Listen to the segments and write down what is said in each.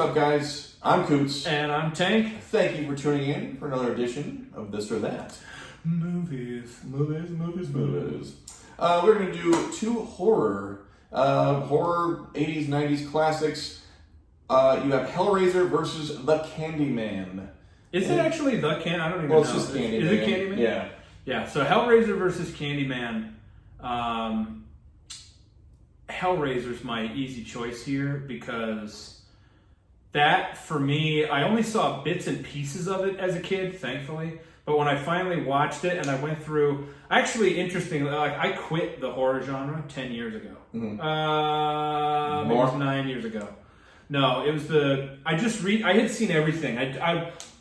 up, guys? I'm Coots. And I'm Tank. Thank you for tuning in for another edition of This or That. Movies. We're going to do two horror 80s, 90s classics. You have Hellraiser versus The Candyman. Is it actually The Candyman? I don't even know. Well, it's just Candyman. Is it Candyman? Yeah. Yeah, so Hellraiser versus Candyman. Hellraiser's my easy choice here because that, for me, I only saw bits and pieces of it as a kid, thankfully. But when I finally watched it and I went through, actually, interestingly, like I quit the horror genre 10 years ago. Mm-hmm. Maybe it was 9 years ago. No, it was I had seen everything.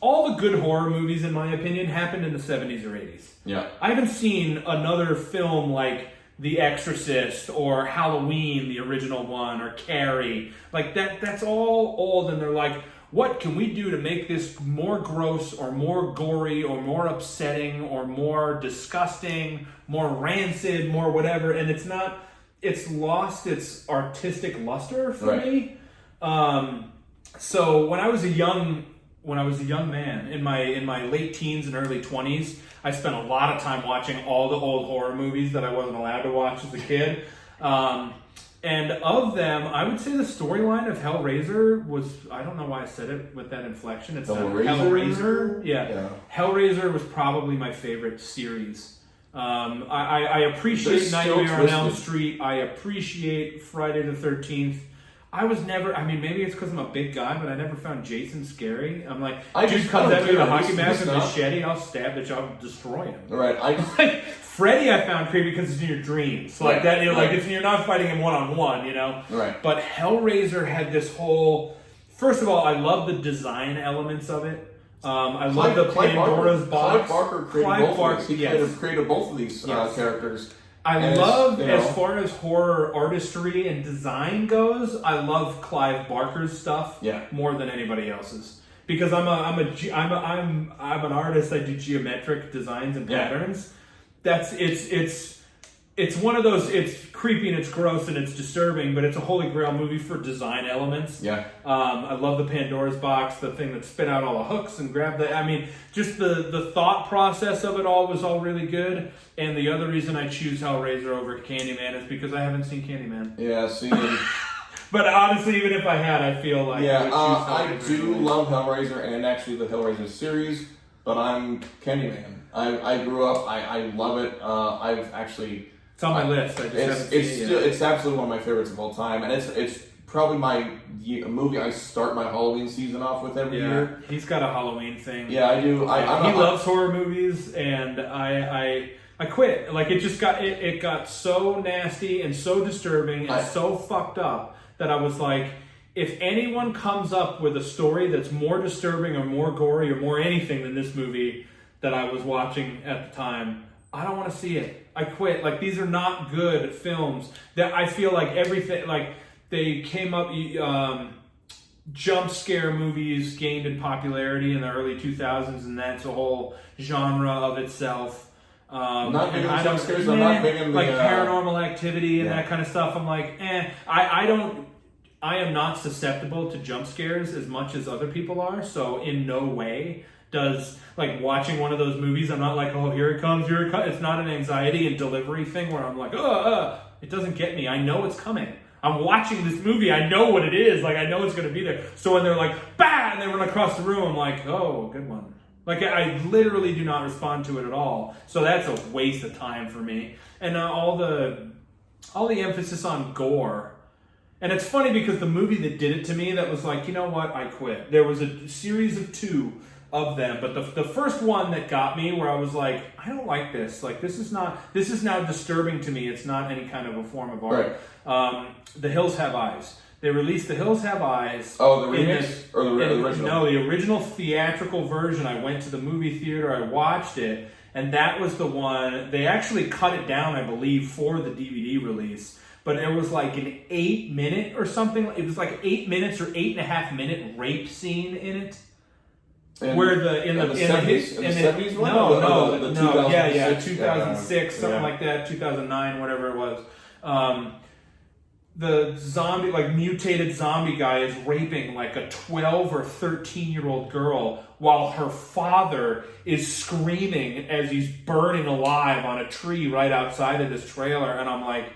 All the good horror movies, in my opinion, happened in the 70s or 80s. Yeah. I haven't seen another film like The Exorcist or Halloween, the original one, or Carrie. Like that's all old, and they're like, what can we do to make this more gross or more gory or more upsetting or more disgusting, more rancid, more whatever? And it's lost its artistic luster for me. So when I was a young man in my late teens and early 20s, I spent a lot of time watching all the old horror movies that I wasn't allowed to watch as a kid. And of them, I would say the storyline of Hellraiser was, I don't know why I said it with that inflection. It's Hellraiser. Yeah. Hellraiser was probably my favorite series. I appreciate Nightmare on Elm Street. I appreciate Friday the 13th. I was never, maybe it's because I'm a big guy, but I never found Jason scary. I'm like, dude comes at me with a hockey mask and a machete, I'll stab the job, destroy him. Right. Freddy I found creepy because it's in your dreams. Like that, like you're not fighting him one-on-one, you know? Right. But Hellraiser had this whole, first of all, I love the design elements of it. I love the Pandora's box. Clive Barker created both of these characters. I love, as far as horror artistry and design goes, I love Clive Barker's stuff more than anybody else's, because I'm an artist. I do geometric designs and patterns. It's one of those. It's creepy and it's gross and it's disturbing, but it's a holy grail movie for design elements. Yeah. I love the Pandora's box, the thing that spit out all the hooks and grabbed the. Just the thought process of it all was all really good. And the other reason I choose Hellraiser over Candyman is because I haven't seen Candyman. Yeah, see. But honestly, even if I had, I feel like I do love Hellraiser and actually the Hellraiser series, but I'm Candyman. I grew up. I love it. I've actually. It's on my list. I just haven't seen it. It's absolutely one of my favorites of all time, and it's probably my movie I start my Halloween season off with every year. He's got a Halloween thing. Yeah, I do. He loves horror movies, and I quit. Like it got so nasty and so disturbing and so fucked up that I was like, if anyone comes up with a story that's more disturbing or more gory or more anything than this movie that I was watching at the time, I don't want to see it. I quit. Like, these are not good films. That I feel like everything, like they came up. Jump scare movies gained in popularity in the early 2000s, and that's a whole genre of itself. Not big on jump scares. I'm not big on Paranormal Activity and that kind of stuff. I'm like, I am not susceptible to jump scares as much as other people are. So in no way does, like, watching one of those movies, I'm not like, oh, here it comes. It's not an anxiety and delivery thing where I'm like, it doesn't get me. I know it's coming. I'm watching this movie. I know what it is. Like, I know it's going to be there. So when they're like, bah, and they run across the room, I'm like, oh, good one. Like, I literally do not respond to it at all. So that's a waste of time for me. And all the emphasis on gore. And it's funny because the movie that did it to me, that was like, you know what, I quit. There was a series of 2 of them, but the first one that got me, where I was like, I don't like this. Like, this is now disturbing to me. It's not any kind of a form of art. Right. The Hills Have Eyes. They released The Hills Have Eyes. Oh, the remix or the original? No, the original theatrical version. I went to the movie theater. I watched it, and that was the one. They actually cut it down, I believe, for the DVD release. But it was like an 8-minute or something. It was like 8 minutes or 8.5-minute rape scene in it. Where in the 70s one? No, 2006, something like that, 2009, whatever it was. the zombie, like mutated zombie guy is raping like a 12 or 13-year-old girl while her father is screaming as he's burning alive on a tree right outside of this trailer. And I'm like,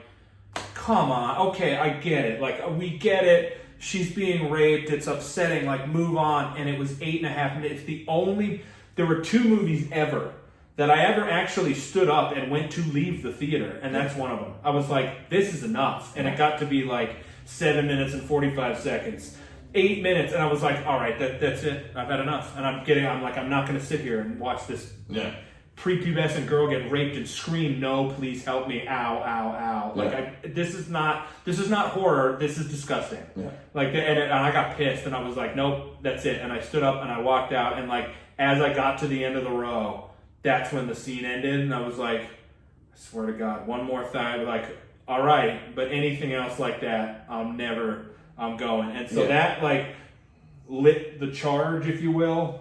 come on. Okay, I get it. Like, we get it. She's being raped. It's upsetting. Like, move on. And it was 8.5 minutes. There were 2 movies ever that I ever actually stood up and went to leave the theater, and that's one of them. I was like, this is enough. And it got to be like 7 minutes and 45 seconds. 8 minutes, and I was like, all right, that's it. I've had enough. And I'm not going to sit here and watch this prepubescent girl get raped and scream, no, please help me, ow, ow, ow. Like, this is not horror, this is disgusting. Yeah. Like, and I got pissed, and I was like, nope, that's it. And I stood up and I walked out, and like, as I got to the end of the row, that's when the scene ended, and I was like, I swear to God, one more thing, like, all right, but anything else like that, I'm going. And so that, like, lit the charge, if you will.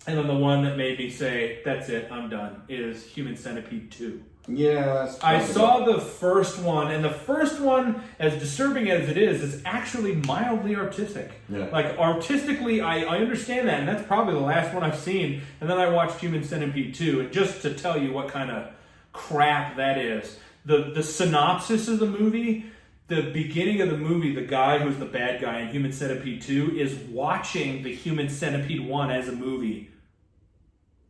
And then the one that made me say, that's it, I'm done, is Human Centipede 2. Yeah, I saw the first one, and the first one, as disturbing as it is actually mildly artistic. Yeah. Like, artistically, I understand that, and that's probably the last one I've seen. And then I watched Human Centipede 2, and just to tell you what kind of crap that is, the synopsis of the movie, the beginning of the movie, the guy who's the bad guy in Human Centipede 2 is watching the Human Centipede 1 as a movie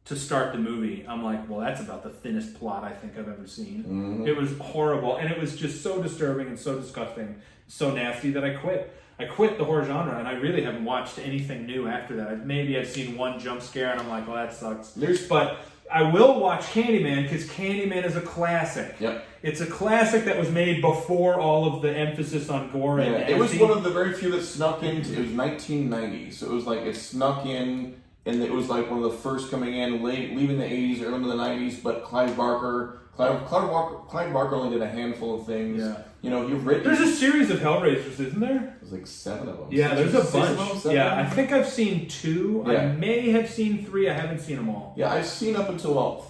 to start the movie. I'm like, well, that's about the thinnest plot I think I've ever seen. Mm-hmm. It was horrible, and it was just so disturbing and so disgusting, so nasty that I quit. I quit the horror genre, and I really haven't watched anything new after that. Maybe I've seen one jump scare, and I'm like, well, that sucks. But I will watch Candyman, because Candyman is a classic. Yep. It's a classic that was made before all of the emphasis on gore and nasty. It was one of the very few that snuck into, it was 1990, so it was like, it snuck in, and it was like one of the first coming in, leaving the 80s, early into the 90s, but Clive Barker only did a handful of things. Yeah. You know, you've written... There's a series of Hellraisers, isn't there? There's like 7 of them. Yeah, there's a bunch. I them? think I've seen 2. Yeah. I may have seen 3. I haven't seen them all. Yeah, I've seen up until about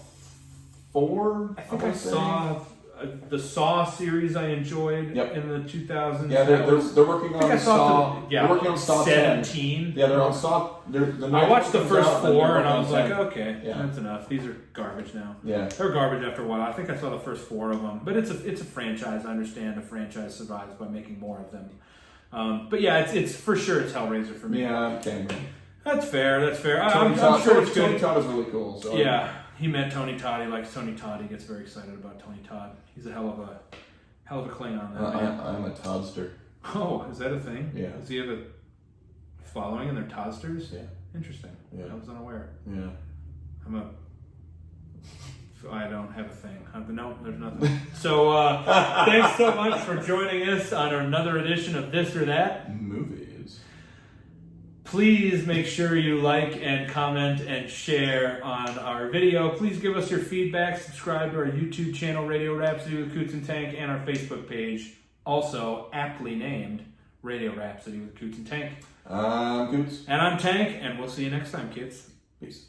4. I think I saw the Saw series I enjoyed in the 2000s. Yeah, they're working on Saw. They're working on Saw 17. 10. Yeah, they're on Saw. I watched the first 4 and I was like, okay, that's enough. These are garbage now. Yeah, they're garbage after a while. I think I saw the first 4 of them, but it's a franchise. I understand a franchise survives by making more of them. But yeah, it's for sure it's Hellraiser for me. Yeah, okay. That's fair. I'm sure it's good. Tony Todd is really cool. So yeah. He met Tony Todd. He likes Tony Todd. He gets very excited about Tony Todd. He's a hell of a Klingon. I'm a Toddster. Oh, is that a thing? Yeah. Does he have a following and they're Toddsters? Yeah. Interesting. Yeah. I was unaware. Yeah. I don't have a thing. No, there's nothing. So, thanks so much for joining us on another edition of This or That Movies. Please make sure you like and comment and share on our video. Please give us your feedback. Subscribe to our YouTube channel, Radio Rhapsody with Coots and Tank, and our Facebook page, also aptly named Radio Rhapsody with Coots and Tank. I'm Coots. And I'm Tank, and we'll see you next time, kids. Peace.